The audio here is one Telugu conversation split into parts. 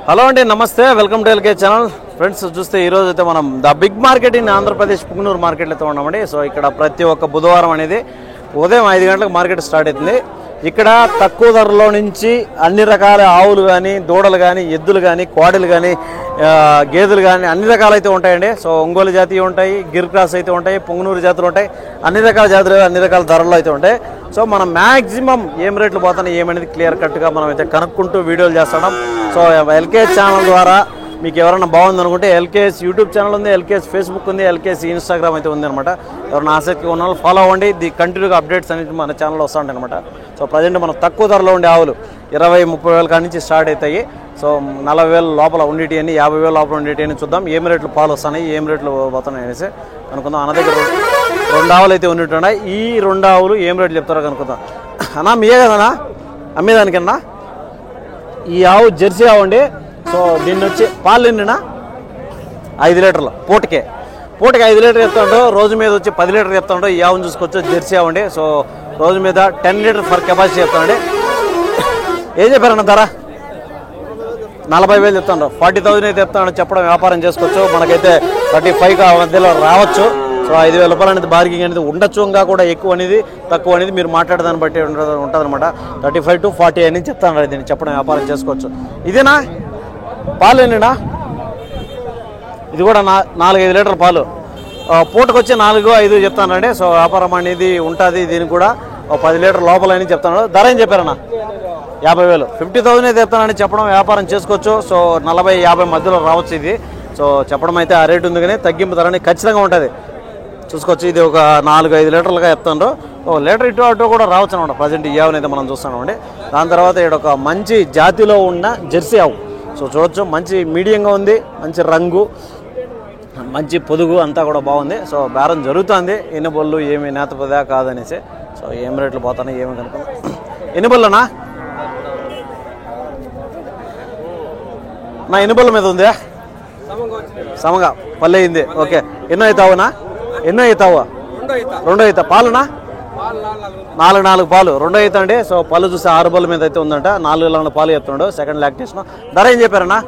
హలో అండి, నమస్తే, welcome to LK channel. Friends చూస్తే ఈరోజు అయితే మనం the big market in Andhra Pradesh Punganur మార్కెట్లో అయితే ఉన్నామండి. సో ఇక్కడ ప్రతి ఒక్క బుధవారం అనేది ఉదయం 5 గంటలకు మార్కెట్ స్టార్ట్ అవుతుంది. ఇక్కడ తక్కువ ధరలో నుంచి అన్ని రకాల ఆవులు కానీ, దూడలు కానీ, ఎద్దులు కానీ, కోడలు కానీ, గేదెలు కానీ అన్ని రకాలు అయితే ఉంటాయండి. సో ఒంగోలు జాతి ఉంటాయి, గిర్ క్రాస్ అయితే ఉంటాయి, పుంగనూరు జాతులు ఉంటాయి, అన్ని రకాల జాతులు అన్ని రకాల ధరలు అయితే ఉంటాయి. సో మనం మ్యాక్సిమం ఏం రేట్లు పోతున్నాయి ఏమనేది క్లియర్ కట్గా మనం అయితే కనుక్కుంటూ వీడియోలు చేస్తున్నాం. సో ఎల్కేఎస్ ఛానల్ ద్వారా మీకు ఎవరైనా బాగుంది అనుకుంటే ఎల్కేఎస్ యూట్యూబ్ ఛానల్ ఉంది, ఎల్కేఎస్ ఫేస్బుక్ ఉంది, ఎల్కేఎస్ ఇన్స్టాగ్రామ్ అయితే ఉంది అనమాట. ఎవరైనా ఆసక్తి ఉన్న వాళ్ళు ఫాలో అవ్వండి. ది కంటిన్యూగా అప్డేట్స్ అనేది మన ఛానల్లో వస్తూ ఉంటాయి అనమాట. సో ప్రజెంట్ మనం తక్కువ ధరలో ఉండే ఆవులు 20-30 వేల కాడి నుంచి స్టార్ట్ అవుతాయి. సో 40,000 లోపల ఉండేటి అని, 50,000 లోపల ఉండేటి అని చూద్దాం. ఏం రేట్లు పాలు వస్తున్నాయి, ఏం రేట్లు పోతున్నాయి అనేసి కనుక్కుందాం. అన్న దగ్గర 2 ఆవులు అయితే ఉన్నట్టున్నాయి. ఈ 2 ఆవులు ఏం రేట్లు చెప్తారో కనుక్కుందాం. అన్నా మీయే కదన్నా అమ్మేదానికన్నా? ఈ ఆవు జెర్సీ ఆవు అండి. సో దీన్ని వచ్చి పాలు ఎన్నినా 5 లీటర్లు పూటకి 5 లీటర్ చెప్తాడు. రోజు మీద వచ్చి 10 లీటర్ చెప్తాడు. ఈ ఆవును చూసుకోవచ్చు, జెర్సీ ఆవు అండి. సో రోజు మీద 10 లీటర్ ఫర్ కెపాసిటీ చెప్తానండి. ఏం చెప్పారన్న ధర? 40,000 చెప్తాడు. 40,000 అయితే చెప్తాడు. చెప్పడం వ్యాపారం చేసుకోవచ్చు. మనకైతే 35 మధ్యలో రావచ్చు. సో 5,000 రూపాయలు అనేది బార్గింగ్ అనేది ఉండొచ్చు. ఇంకా కూడా ఎక్కువ అనేది తక్కువ అనేది మీరు మాట్లాడేదాన్ని బట్టి ఉంటుంది అనమాట. 35 to 40 అని చెప్తాను. దీన్ని చెప్పడం వ్యాపారం చేసుకోవచ్చు. ఇదేనా పాలు ఎన్నినా? ఇది కూడా 4-5 లీటర్ పాలు పూటకు వచ్చి 4-5 చెప్తానండి. సో వ్యాపారం అనేది ఉంటుంది. దీనికి కూడా 10 లీటర్ లోపల అని చెప్తాను. ధర ఏం చెప్పారన్నా? 50,000 50,000 అయితే చెప్తానని చెప్పడం వ్యాపారం చేసుకోవచ్చు. సో 40-50 మధ్యలో రావచ్చు ఇది. సో చెప్పడం అయితే ఆ రేటు ఉంది, కానీ తగ్గింపు ధర అనేది ఖచ్చితంగా ఉంటుంది. చూసుకోవచ్చు. ఇది ఒక 4-5 లీటర్లుగా చెప్తాను. లీటర్ ఇటు అటు కూడా రావచ్చు అనమాట. ప్రజెంట్ ఈ ఆవునైతే మనం చూస్తున్నామండి. దాని తర్వాత ఇక్కడ ఒక మంచి జాతిలో ఉన్న జెర్సీ ఆవు. సో చూడొచ్చు, మంచి మీడియంగా ఉంది, మంచి రంగు, మంచి పొదుగు అంతా కూడా బాగుంది. సో బేరం జరుగుతుంది. ఎన్ని బళ్ళు ఏమి నేత పదా కాదనేసి. సో ఏం రేట్లు పోతాయి ఏమి కనుక. ఎన్ని బళ్ళనా నా? ఎన్ని బళ్ళ మీద ఉంది? సమగా పల్లె అయింది. ఓకే. ఎన్నో అవుతావునా? ఎన్నో అవుతావా? 2 అవుతా. పాలునా? 4 పాలు 2 అవుతా అండి. సో పళ్ళు చూస్తే 6 బళ్ళ మీద అయితే ఉందంట. 4 పాలు చెప్తున్నాడు. Second lactation. ధర ఏం చెప్పారన్నా?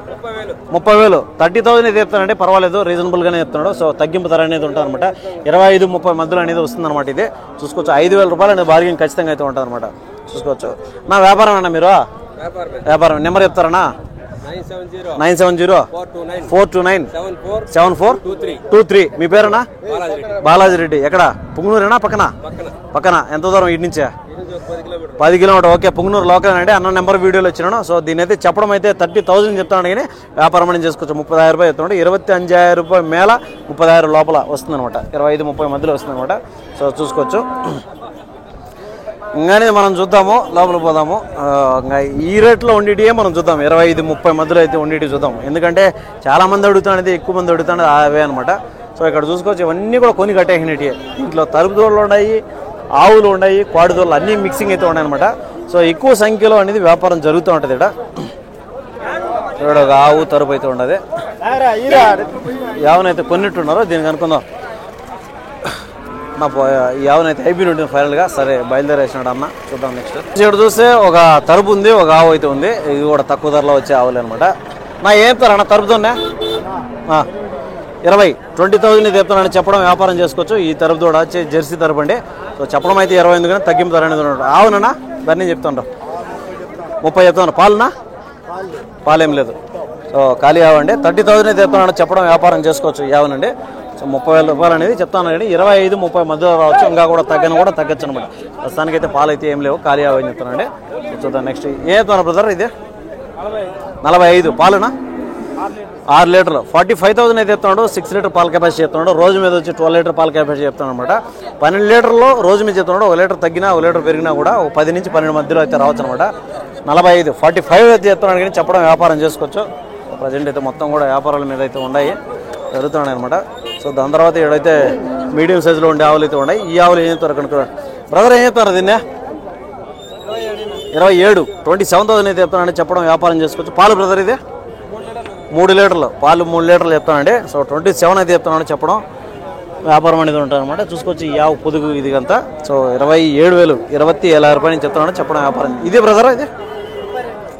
30,000 30,000 అయితే చెప్తానండి. పర్వాలేదు, రీజనబుల్గానే చెప్తున్నాడు. సో తగ్గింపు ధర అనేది ఉంటుంది అనమాట. 25-30 మధ్యలో అనేది వస్తుంది అనమాట. ఇది చూసుకోవచ్చు. 5,000 రూపాయలు అనేది బార్గెన్ ఖచ్చితంగా అయితే ఉంటుంది అనమాట. చూసుకోవచ్చు. నా వ్యాపారం అన్నా మీరు? వ్యాపారం. నెంబర్ చెప్తారన్నా? 970-429-7423. మీ పేరునా? బాలాజీ రెడ్డి. ఎక్కడ? పుంగనూరేనా? పక్కన ఎంత దూరం ఇటు నుంచే? 10 కిలోమీటర్. ఓకే. పుంగనూరు లోకల్ అండి. అన్న నెంబర్ వీడియోలో వచ్చినాను. సో దీని అయితే చెప్పడం అయితే 30,000 చెప్తాను, కానీ వ్యాపారం అని చేసుకోవచ్చు. 30,000 రూపాయలు చెప్తున్నాడు. 25,000 రూపాయల మేళ 30,000 లోపల వస్తుంది అనమాట. 25-30 మధ్యలో వస్తుంది అనమాట. సో చూసుకోవచ్చు. ఇంకానే మనం చూద్దాము, లోపల పోదాము. ఇంకా ఈ రేట్లో ఉండేటివే మనం చూద్దాం. 25-30 మధ్యలో అయితే ఉండేటివి చూద్దాం. ఎందుకంటే చాలామంది అడుగుతానది, ఎక్కువ మంది అడుగుతానది అవే అనమాట. సో ఇక్కడ చూసుకోవచ్చు. ఇవన్నీ కూడా కొని కట్టేసినవి. ఇంట్లో తలుపు దూడలు ఉన్నాయి, ఆవులు ఉన్నాయి, కోడిదూడలు అన్నీ మిక్సింగ్ అయితే ఉన్నాయి అనమాట. సో ఎక్కువ సంఖ్యలో అనేది వ్యాపారం జరుగుతూ ఉంటుంది. ఇక్కడ ఒక ఆవు తరుపు అయితే ఉండదు. యావనైతే కొన్నిట్టున్నారో దీనికి అనుకుందాం. ఈ ఆవునైతే అయిపోయి ఉంటుంది ఫైనల్గా. సరే బయలుదేరేసినాడు అన్న. చూద్దాం నెక్స్ట్. ఇక్కడ చూస్తే ఒక తరుపు ఉంది, ఒక ఆవు అయితే ఉంది. ఇది కూడా తక్కువ ధరలో వచ్చే ఆవులు అనమాట. నా ఏం చెప్తారు అన్న తరుపుతోనే? 20,000 చెప్తానని చెప్పడం వ్యాపారం చేసుకోవచ్చు. ఈ తరుపు కూడా వచ్చి జెర్సీ తరుపు అండి. సో చెప్పడం అయితే 20 ఎందుకని తగ్గింపు ధర అనేది ఉన్నాడు. ఆవునన్నా? దాన్ని చెప్తాను. 30 చెప్తాను. పాలునా? పాలేం లేదు. సో ఖాళీ ఆవండి. 30,000 చెప్తానని చెప్పడం వ్యాపారం చేసుకోవచ్చు. యావనండి. సో 30,000 రూపాయలు అనేది చెప్తాను, కానీ 25-30 మధ్యలో రావచ్చు. ఇంకా కూడా తగ్గచ్చు అనమాట. ప్రస్తుతానికైతే పాలు అయితే ఏం లేవు, ఖాళీ ఆవు అని చెప్తానండి. చూద్దాం నెక్స్ట్. ఏ చెప్తాను బ్రదర్? ఇది 45 పాలునా? 6 లీటర్లు 45,000 అయితే చెప్తున్నాడు. 6 లీటర్ పాల కెపాసిటీ చెప్తున్నాడు. రోజు మీద వచ్చి 12 లీటర్ పాల కెపాసిటీ చెప్తాను అనమాట. 12 లీటర్లో రోజు మీద చెప్తున్నాడు. 1 లీటర్ తగ్గినా 1 లీటర్ పెరిగినా కూడా 10 నుంచి 12 మధ్యలో అయితే రావచ్చు అనమాట. 45 అయితే చెప్తున్నాడు, కానీ చెప్పడం వ్యాపారం చేసుకోవచ్చు. ప్రజెంట్ అయితే మొత్తం కూడా వ్యాపారాల మీద అయితే ఉన్నాయి, జరుగుతున్నాయి అనమాట. సో దాని తర్వాత ఏడైతే మీడియం సైజులో ఉండే ఆవులు అయితే ఉన్నాయి. ఈ ఆవులు ఏం చెప్తారు కనుక బ్రదర్? ఏం చెప్తారు దీన్నే? 27,000 అయితే చెప్తానండి. చెప్పడం వ్యాపారం చేసుకోవచ్చు. పాలు బ్రదర్ ఇది 3 లీటర్లు పాలు 3 లీటర్లు చెప్తానండి. సో 27 అయితే చెప్తానండి. చెప్పడం వ్యాపారం అనేది ఉంటుంది అనమాట. చూసుకోవచ్చు. ఈ ఆవు పొదుగు ఇదిగంతా. సో 27,000 27,000 రూపాయలు చెప్తానండి. చెప్పడం వ్యాపారం. ఇది బ్రదర్ ఇది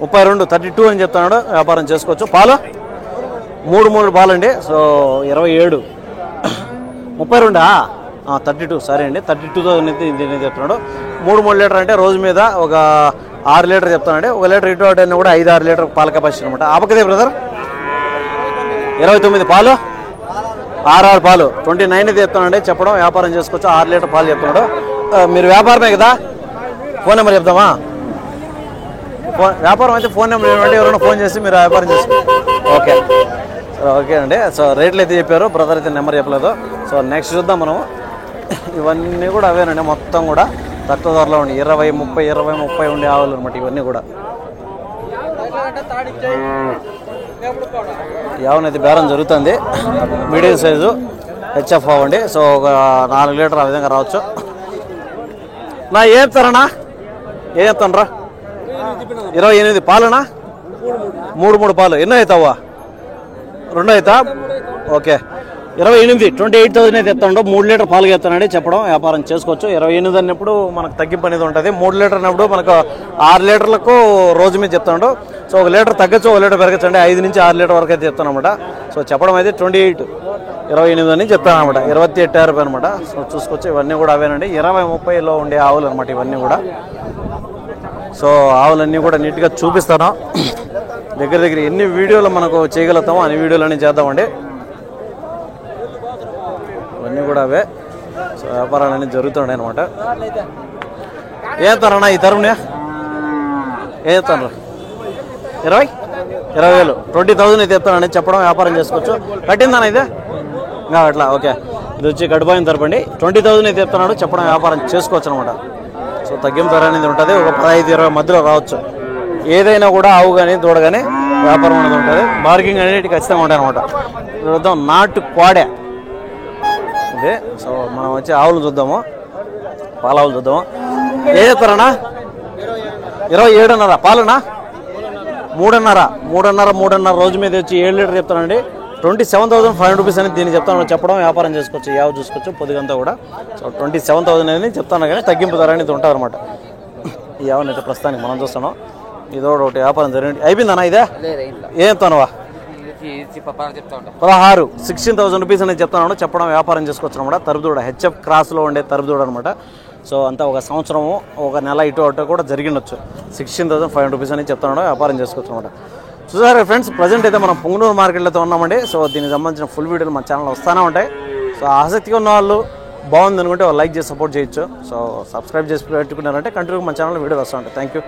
32 32 అని చెప్తున్నాడు. వ్యాపారం చేసుకోవచ్చు. పాలు 3 పాలు అండి. సో 27 32 32 సరే అండి. 32,000 దీన్ని చెప్తున్నాడు. 3 లీటర్ అంటే రోజు మీద ఒక 6 లీటర్ చెప్తానండి. 1 లీటర్ ఇటు అటు అయినా కూడా 5-6 లీటర్ పాల కెపాసిటీ అనమాట. ఆపకదే బ్రదర్ 29 పాలు 6 పాలు 29 చెప్తానండి. చెప్పడం వ్యాపారం చేసుకోవచ్చు. 6 లీటర్ పాలు చెప్తున్నాడు. మీరు వ్యాపారమే కదా, ఫోన్ నెంబర్ చెప్తామా? వ్యాపారం అయితే ఫోన్ నెంబర్ ఏమంటే ఎవరైనా ఫోన్ చేసి మీరు వ్యాపారం చేసుకోండి. ఓకే ఓకే అండి. సో రేట్లు అయితే చెప్పారు, బ్రదర్ అయితే నెంబర్ చెప్పలేదు. సో నెక్స్ట్ చూద్దాం మనం. ఇవన్నీ కూడా అవేనండి, మొత్తం కూడా తక్కువ ధరలో ఉండి 20-30 ఉండే ఆవులు అనమాట. ఇవన్నీ కూడా యావనైతే బేరం జరుగుతుంది. మీడియం సైజు హెచ్ఎఫ్ అవ్వండి. సో ఒక 4 లీటర్ ఆ విధంగా రావచ్చు. నా ఏం చెప్తారన్నా? ఏం చెప్తాను రా? 28 పాలునా? 3 పాలు. ఎన్నో అవుతావా? 2 అవుతా? ఓకే 28,000 అయితే చెప్తాడు. 3 లీటర్ పాలు చెప్తానండి. చెప్పడం వ్యాపారం చేసుకోవచ్చు. 28 అన్నప్పుడు మనకు తగ్గింపు అనేది ఉంటుంది. 3 లీటర్ అన్నప్పుడు మనకు 6 లీటర్లకు రోజు మీద చెప్తాడు. సో 1 లీటర్ తగ్గచ్చు, 1 లీటర్ పెరగచ్చండి. 5 నుంచి 6 లీటర్ వరకు అయితే చెప్తాను అనమాట. సో చెప్పడం అయితే 28 అని చెప్తాను అనమాట. 28,000 రూపాయలు అనమాట. సో చూసుకోవచ్చు. ఇవన్నీ కూడా అవేనండి. 20-30లో ఉండే ఆవులు అనమాట ఇవన్నీ కూడా. సో ఆవులన్నీ కూడా నీట్గా చూపిస్తాను. దగ్గర ఎన్ని వీడియోలు మనకు చేయగలుగుతామో అన్ని వీడియోలన్నీ చేద్దామండి. ఇవన్నీ కూడా అవే. సో వ్యాపారాలన్నీ జరుగుతున్నాయి అనమాట. ఏం చెప్తారన్నా ఈ తరుణ్? ఏం చెప్తాను? 20,000 20,000 అయితే చెప్తానండి. చెప్పడం వ్యాపారం చేసుకోవచ్చు. కట్టిందన్నా ఇదే అట్లా? ఓకే ఇది వచ్చి గడిపోయిన తరపండి. 20,000 అయితే చెప్తున్నాడు. చెప్పడం వ్యాపారం చేసుకోవచ్చు అనమాట. సో తగ్గింపు ధర అనేది ఉంటుంది. ఒక 15-20 మధ్యలో రావచ్చు. ఏదైనా కూడా ఆవు కానీ దూడ కానీ వ్యాపారం అనేది ఉంటుంది. బార్గింగ్ అనేది ఖచ్చితంగా ఉంటాయి అనమాట. చూద్దాం నాటు కోడె ఇదే. సో మనం వచ్చి ఆవులు చూద్దాము, పాల ఆవులు చూద్దాము. ఏం చెప్తారన్నా? 27.5 పాలనా? 3.5 రోజు మీద వచ్చి 7 లీటర్ చెప్తానండి. 27,500 రూపీస్ అనేది దీన్ని చెప్తాను. చెప్పడం వ్యాపారం చేసుకోవచ్చు. యావ చూసుకోవచ్చు పొద్దుగంతా కూడా. సో 27,000 అనేది చెప్తాను కానీ తగ్గింపు ధర అనేది ఉంటుంది అనమాట. ఈ యావనైతే ప్రస్తుతానికి మనం చూస్తున్నాం. ఇదొకటి వ్యాపారం జరిగింది. అయిపోయిందన్నా ఇదే? ఏం చెప్తానువా? 16,000 రూపీస్ అనేది చెప్తాను. చెప్పడం వ్యాపారం చేసుకోవచ్చు అనమాట. తరుపుదూడ హెచ్ఎఫ్ క్రాస్లో ఉండే తరుపుదూడ అనమాట. సో అంతా ఒక సంవత్సరము ఒక నెల ఇటు అటు కూడా జరిగిండొచ్చు. 16,500 రూపీస్ అనేది చెప్తాను. వ్యాపారం చేసుకోవచ్చు అనమాట. చూసారా ఫ్రెండ్స్, ప్రజెంట్ అయితే మనం పుంగనూరు మార్కెట్లో ఉన్నామండి. సో దీనికి సంబంధించిన ఫుల్ వీడియోలు మన ఛానల్ వస్తూనే ఉంటాయి. సో ఆసక్తిగా ఉన్న వాళ్ళు బాగుంది అనుకుంటే లైక్ చేసి సపోర్ట్ చేయొచ్చు. సో సబ్స్క్రైబ్ చేసి పెట్టుకున్నారంటే కంటిన్యూ మన ఛానల్ వీడియోలు వస్తూ ఉంటాయి. Thank you.